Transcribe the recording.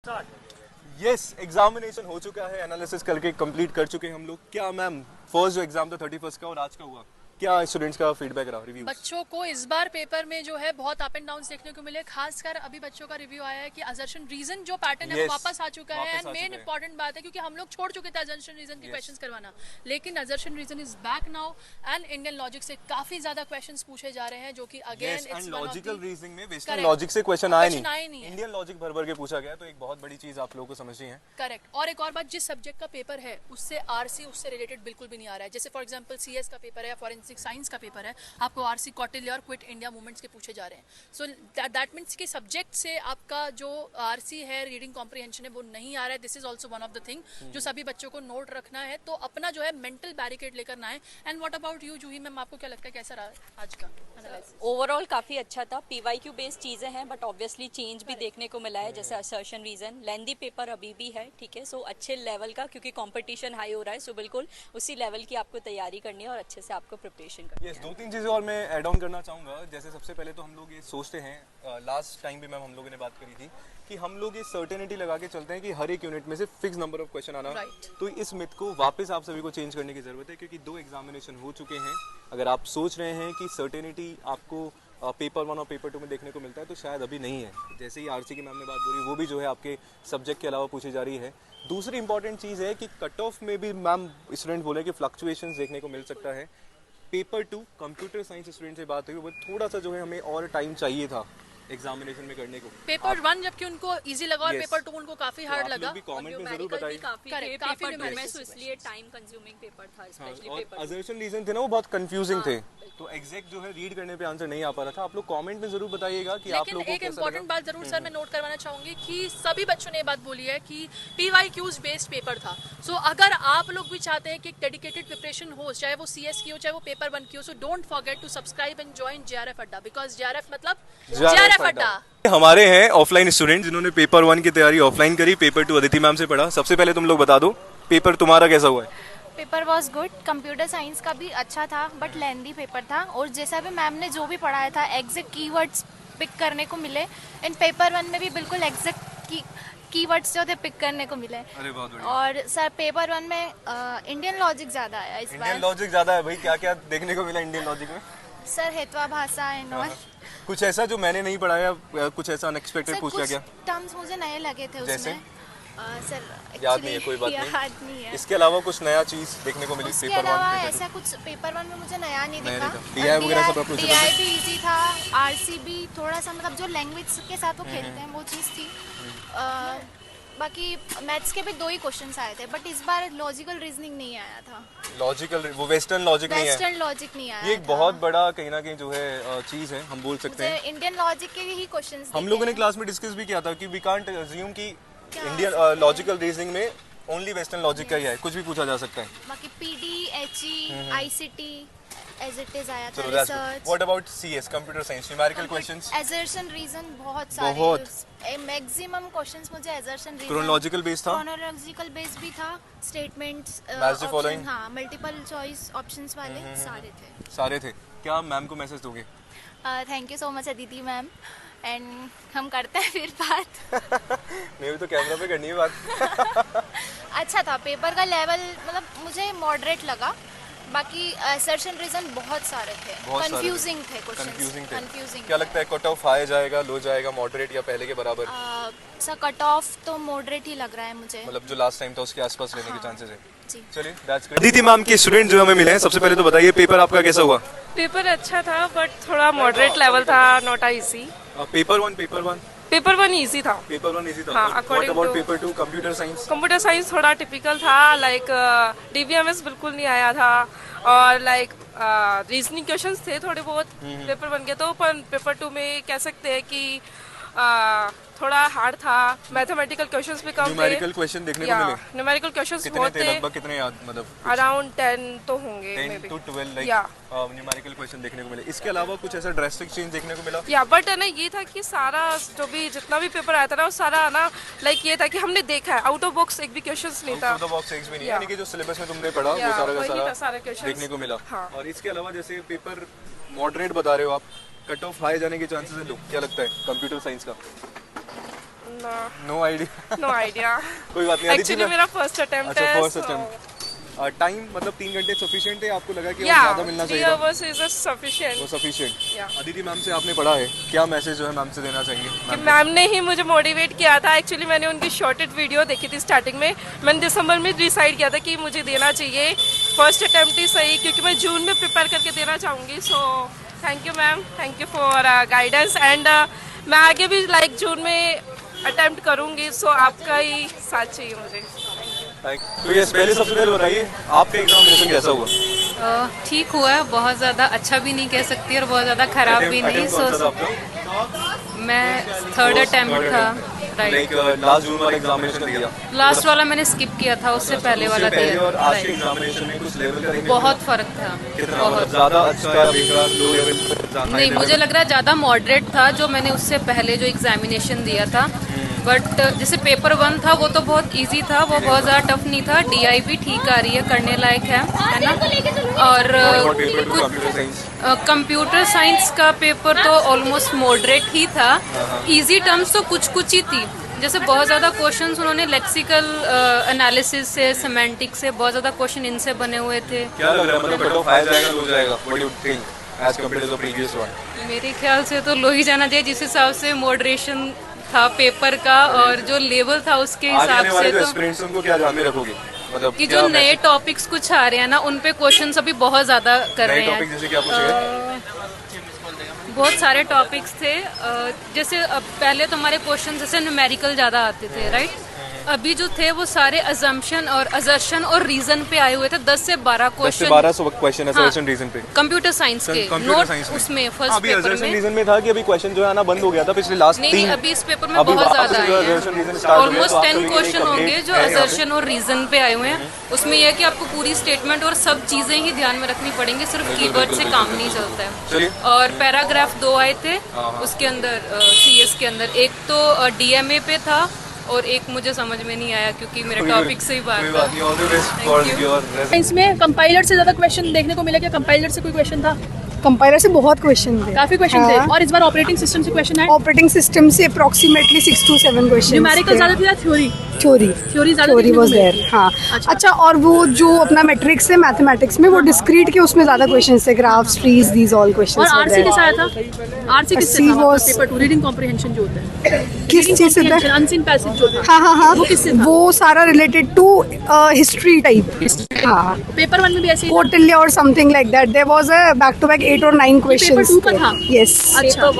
Yes examination हो चुका है, एनालिसिस करके कंप्लीट कर चुके हैं हम लोग। क्या मैम फर्स्ट जो एग्जाम था 31 का और आज का हुआ, क्या स्टूडेंट्स का फीडबैक रहा, रिव्यू? बच्चों को इस बार पेपर में जो है बहुत अप एंड डाउन देखने को मिले। खासकर अभी बच्चों का रिव्यू आया है कि अजर्शन रीजन जो पैटर्न है वो वापस आ चुका है। एंड मेन इंपॉर्टेंट बात है क्योंकि हम लोग छोड़ चुके थे अजर्शन रीजन के क्वेश्चंस करवाना, लेकिन assertion reason is back now and Indian logic से काफी ज्यादा क्वेश्चंस पूछे जा रहे हैं जो कि अगेन इट्स लॉजिकल रीजनिंग में वेस्टर्न लॉजिक से क्वेश्चन आए नहीं, इंडियन लॉजिक भर भर के पूछा गया, तो एक बहुत बड़ी चीज आप लोगों को समझनी है। करेक्ट। और एक और बात, जिस सब्जेक्ट का पेपर है उससे आरसी उससे रिलेटेड बिल्कुल भी नहीं आ रहा है। जैसे फॉर एग्जांपल सीएस का पेपर है या फॉरेंसिक साइंस का पेपर है, आपको आरसी कौटिल्य और क्विट इंडिया मूवमेंट्स के पूछे जा रहे हैं। सो दैट मीन्स कि सब्जेक्ट से आपका जो आरसी है, रीडिंग कॉम्प्रिहेंशन है, वो नहीं आ रहा है। This is also one of the thing जो सभी बच्चों को नोट रखना है, तो अपना जो है मेंटल बैरिकेड लेकर ना है। And what about you Juhi ma'am, आपको क्या लगता है कैसा रहा आज का एनालिसिस? ओवरऑल काफी अच्छा था। पीवाईक्यू बेस्ड चीजें हैं बट ऑब्वियसली चेंज भी देखने को मिला है, जैसे असर्शन रीजन। लेंदी पेपर अभी भी है, ठीक है, सो अच्छे लेवल का, क्योंकि कंपटीशन हाई हो रहा है, सो बिल्कुल उसी लेवल की आपको तैयारी करनी है और अच्छे से आपको प्रिपरेशन करनी है। दो तीन चीजें और मैं ऐड ऑन करना चाहूँगा। जैसे सबसे पहले तो हम लोग ये सोचते हैं, लास्ट टाइम भी मैम हम लोगों ने बात करी थी कि हम लोग ये सर्टेनिटी लगा के चलते हैं कि हर एक यूनिट में से फिक्स नंबर ऑफ क्वेश्चन आना। तो इस मिथ को वापस आप सभी को चेंज करने की जरूरत है, क्योंकि 2 एग्जामिनेशन हो चुके हैं। अगर आप सोच रहे हैं कि सर्टेनिटी आपको पेपर 1 और पेपर 2 में देखने को मिलता है, तो शायद अभी नहीं है। जैसे ही आरसी की मैम ने बात बोली, वो भी जो है आपके सब्जेक्ट के अलावा पूछी जा रही है। दूसरी इंपॉर्टेंट चीज़ है कि कट ऑफ में भी मैम स्टूडेंट बोले कि फ्लक्चुएशंस देखने को मिल सकता है। पेपर 2 कंप्यूटर साइंस स्टूडेंट से बात हुई, वो थोड़ा सा जो है हमें और टाइम चाहिए था एग्जामिनेशन में करने को। पेपर 1 जबकि उनको इजी लगा और पेपर 2 उनको काफी हार्ड लगा। कमेंट में जरूर बताइए। काफी इसलिए टाइम कंज्यूमिंग पेपर था, स्पेशली पेपर। असर्शन रीजन थे ना, वो बहुत कंफ्यूजिंग थे, तो एग्जैक्ट जो है रीड करने पे आंसर नहीं आ पा रहा था। आप लोग कमेंट में जरूर बताइएगा कि आप लोगों को एक इम्पोर्टेंट बात जरूर सर मैं नोट करवाना चाहूंगी कि सभी बच्चों ने ये बात बोली है कि पीवाईक्यूज बेस्ड पेपर था। सो अगर आप लोग भी चाहते हैं कि एक डेडिकेटेड प्रिपरेशन हो, चाहे वो सीएस की हो चाहे वो पेपर 1 की हो, so don't forget to subscribe and join JRF Adda, because JRF मतलब जेआरएफ अड्डा। हमारे हैं ऑफलाइन स्टूडेंट जिन्होंने पेपर 1 की तैयारी ऑफलाइन करी, पेपर 2 अदिति मैम से पढ़ा। सबसे पहले तुम लोग बता दो पेपर तुम्हारा कैसा हुआ है? Paper was good. Computer science का भी अच्छा था बट लेंदी पेपर था, और जैसा भी मैम ने जो भी पढ़ाया था एग्जैक्ट कीवर्ड्स पिक करने को मिले। इन पेपर 1 में भी बिल्कुल एग्जैक्ट कीवर्ड्स जो थे पिक करने को मिले। अरे बहुत बढ़िया। और सर पेपर 1 में इंडियन लॉजिक ज्यादा आया इस बार। इंडियन लॉजिक ज्यादा है भाई, क्या क्या देखने को मिला इंडियन लॉजिक में? सर हेतवा भाषा एंड ऑल। कुछ ऐसा जो मैंने नहीं पढ़ाया, कुछ ऐसा अनएक्सपेक्टेड पूछ लिया गया? टर्म्स मुझे नए लगे थे उसमें। सर याद नहीं है, कोई बात याद नहीं है। इसके अलावा कुछ नया चीज देखने को मिली इसके पेपर 1 अलावा में? ऐसा कुछ पेपर 1 में मुझे नया नहीं दिखा। डीआई वगैरह सब अप्रोचेबल था। डीआई भी इजी था, आरसी भी थोड़ा सा, मतलब जो लैंग्वेज के साथ वो खेलते हैं वो चीज़ थी। बाकी मैथ्स के भी 2 ही क्वेश्चंस आए थे, बट इस बार लॉजिकल रीजनिंग नहीं आया था। लॉजिकल वो वेस्टर्न लॉजिक नहीं है। वेस्टर्न लॉजिक नहीं आया। ये एक बहुत बड़ा कहीं ना कहीं जो है चीज है, हम बोल सकते हैं। इंडियन लॉजिक के ही क्वेश्चंस हम लोगों ने क्लास में डिस्कस भी किया था कि वी कांट अज्यूम कि इंडियन लॉजिकल रीजनिंग में ओनली वेस्टर्न लॉजिक का ही है, कुछ भी पूछा जा सकता है। बाकी PD, HE, ICT as it is आया था। Research. What about CS computer science numerical questions? Assertion reason बहुत सारे, मैक्सिमम क्वेश्चंस मुझे असर्शन रीजन। क्रोनोलॉजिकल बेस था? क्रोनोलॉजिकल बेस भी था, स्टेटमेंट्स, फॉलोइंग, हां मल्टीपल चॉइस ऑप्शंस वाले सारे थे। क्या मैम को मैसेज दोगे? Thank you so much Aditi ma'am, and हम करते हैं फिर बात। मैं भी तो कैमरा पे करनी है बात। अच्छा था पेपर का लेवल, मतलब मुझे मॉडरेट लगा। बाकी असर्शन रीजन बहुत सारे थे, कंफ्यूजिंग थे क्वेश्चंस। क्या लगता है कट ऑफ हाई जाएगा, लो जाएगा, मॉडरेट या पहले के बराबर? सर कट ऑफ तो मॉडरेट ही लग रहा है मुझे, मतलब जो लास्ट टाइम था उसके आसपास लेने के चांसेस है। चलिए दैट्स ग्रेट। अदिति मैम के स्टूडेंट जो हमें मिले हैं, सबसे पहले तो बताइए पेपर आपका कैसा हुआ? पेपर अच्छा था बट थोड़ा मॉडरेट लेवल था, not easy. Paper 1 paper 1 easy था। पेपर 1 इजी था। हाँ, what about paper 2 computer science? Computer science थोड़ा टिपिकल था, लाइक डीबीएमएस बिल्कुल नहीं आया था, और लाइक रीजनिंग क्वेश्चंस थे थोड़े बहुत पेपर 1 के, तो पर पेपर 2 में कह सकते हैं कि थोड़ा हार्ड था। मैथमेटिकल क्वेश्चंस भी कम थे। न्यूमेरिकल क्वेश्चन देखने को मिले? न्यूमेरिकल क्वेश्चंस बहुत थे, लगभग कितने याद, मतलब अराउंड 10 तो होंगे, 10 to 12 लाइक न्यूमेरिकल क्वेश्चन देखने को मिले। इसके अलावा कुछ ऐसा ड्रास्टिक चेंज देखने को मिला? या बट है ना, ये था कि सारा जो भी जितना भी पेपर आया था ना, वो सारा ना लाइक ये था कि हमने देखा है, आउट ऑफ बॉक्स एक भी क्वेश्चंस नहीं था। आउट ऑफ बॉक्स एक भी नहीं, यानी कि जो सिलेबस में तुमने पढ़ा वो सारा का सारा देखने को मिला। और इसके अलावा जैसे पेपर मॉडरेट बता रहे हो आप, कट ऑफ हाई जाने के चांसेस है, क्या लगता है कंप्यूटर साइंस का? नो आइडिया नो आइडिया कोई बात नहीं। अदिति एक्चुअली मैम, मेरा फर्स्ट अटेम्प्ट अच्छा है। First attempt. टाइम मतलब 3 घंटे सफिशिएंट है, आपको लगा कि और या ज़्यादा मिलना 3 चाहिए था? hours is sufficient। वो सफिशिएंट। Yeah। अदिति मैम से आपने पढ़ा है, क्या मैसेज जो है मैम से देना चाहेंगे? कि मैम ने ही मुझे मोटिवेट किया था। एक्चुअली मैंने उनकी शॉर्टेड वीडियो देखी थी स्टार्टिंग में। मैंने दिसंबर में डिसाइड किया था कि मुझे देना चाहिए फर्स्ट अटेम्प्ट ही सही, क्योंकि मैं जून में प्रिपेयर करके देना चाहूँगी। So thank you ma'am, thank you for guidance. And मैं आगे भी लाइक जून में अटेम्प्ट करूँगी। सो आपका ही साथ चाहिए मुझे। तो ये पहले सबसे पहले बताइए आपका एग्जामिनेशन कैसा हुआ? ठीक हुआ है, बहुत ज़्यादा अच्छा भी नहीं कह सकती और बहुत ज़्यादा खराब भी नहीं। Attempt कौन सा था आपका? मैं थर्ड अटेम्प्ट था। लाइक राइट, लास्ट जून वाला एग्जामिनेशन दिया? लास्ट वाला मैंने स्किप किया था, उससे पहले वाला पहले दिया। और आज के राइट, एग्जामिनेशन में कुछ लेवल का देखने बहुत फर्क था। कितना मतलब बहुत। ज्यादा अच्छा या बेकार, लो लेवल? नहीं, मुझे लग रहा है ज़्यादा मॉडरेट था जो मैंने उससे पहले जो एग्जामिनेशन दिया था। बट जैसे पेपर 1 था वो तो बहुत इजी था, वो बहुत ज़्यादा टफ नहीं था। DI भी ठीक आ रही है, करने लायक है ना। और कंप्यूटर साइंस? कंप्यूटर साइंस का पेपर तो ऑलमोस्ट मॉडरेट ही था। इजी टर्म्स तो कुछ कुछ ही थी, जैसे बहुत ज़्यादा क्वेश्चंस उन्होंने लेक्सिकल एनालिसिस से, सेमेंटिक से बहुत ज़्यादा क्वेश्चन इनसे बने हुए थे। क्या लग रहा है मतलब कट ऑफ हाई जाएगा, लो जाएगा? What do you think as compared to the previous one? मेरे ख्याल से तो लो ही जाना चाहिए, जिस हिसाब से मॉडरेशन था पेपर का और जो लेवल था उसके आगे हिसाब आने वाले से जो तो एस्पिरेंट्स उनको क्या ध्यान में रखोगे? मतलब कि क्या जो नए टॉपिक्स कुछ आ रहे हैं ना, उन पे क्वेश्चंस अभी बहुत ज़्यादा कर नए रहे टॉपिक हैं। जैसे क्या पूछेंगे? बहुत सारे टॉपिक्स थे। जैसे पहले तो हमारे क्वेश्चन जैसे न्यूमेरिकल ज़्यादा आते थे, राइट। अभी जो थे वो सारे अजम्पशन और असर्शन और रीजन पे आए हुए थे। 10 से 12 10 से क्वेश्चन 12 क्वेश्चन असर्शन रीजन पे कंप्यूटर साइंस के कंप्यूटर नोट साइंस उसमें फर्स्ट अभी पेपर असर्शन में। रीजन में था कि अभी क्वेश्चन जो है आना बंद हो गया था पिछले लास्ट नहीं 3 नहीं, अभी इस पेपर में बहुत ज्यादा आए हैं। ऑलमोस्ट 10 क्वेश्चन होंगे जो असर्शन और रीजन पे आए हुए हैं। उसमें यह है कि आपको पूरी स्टेटमेंट और सब चीजें ही ध्यान में रखनी पड़ेंगी, सिर्फ कीवर्ड से काम नहीं चलता है। चलिए और पैराग्राफ 2 आए थे उसके अंदर, CS के अंदर। एक तो DMA पे था और एक मुझे समझ में नहीं आया क्योंकि मेरे टॉपिक से ही बात कोई था। बात नहीं, all the best for your इसमें कंपाइलर से ज्यादा क्वेश्चन देखने को मिला, क्या कंपाइलर से कोई क्वेश्चन था? कंपाइलर से बहुत क्वेश्चन थे, काफी क्वेश्चन थे। हाँ। और इस बार ऑपरेटिंग सिस्टम से क्वेश्चन है? ऑपरेटिंग सिस्टम से अप्रोक्सीमेटली 6 to 7 क्वेश्चन। न्यूमेरिकल ज्यादा थे या थ्योरी? थ्योरी ज्यादा थ्योरी देखने को वाज मिली देयर। थी। हाँ अच्छा। अच्छा, और वो जो अपना मैट्रिक्स है मैथमेटिक्स में, वो डिस्क्रीट के उसमें ज्यादा क्वेश्चंस थे, ग्राफ्स, ट्रीज, दीज ऑल और क्वेश्चंस। RC कैसा आया था? RC किससे RC था? was- पेपर 2 रीडिंग कॉम्प्रिहेंशन जो होता है, किस चीज से था? अनसीन पैसेज जो था, हाँ हाँ हाँ, वो किससे था? वो सारा रिलेटेड टू हिस्ट्री टाइप। हाँ, पेपर 1 में भी ऐसे ही था? कौटिल्य और something like that. There was a back to back 8 or 9 paper 2 का था? क्वेश्चंस। यस। अच्छा।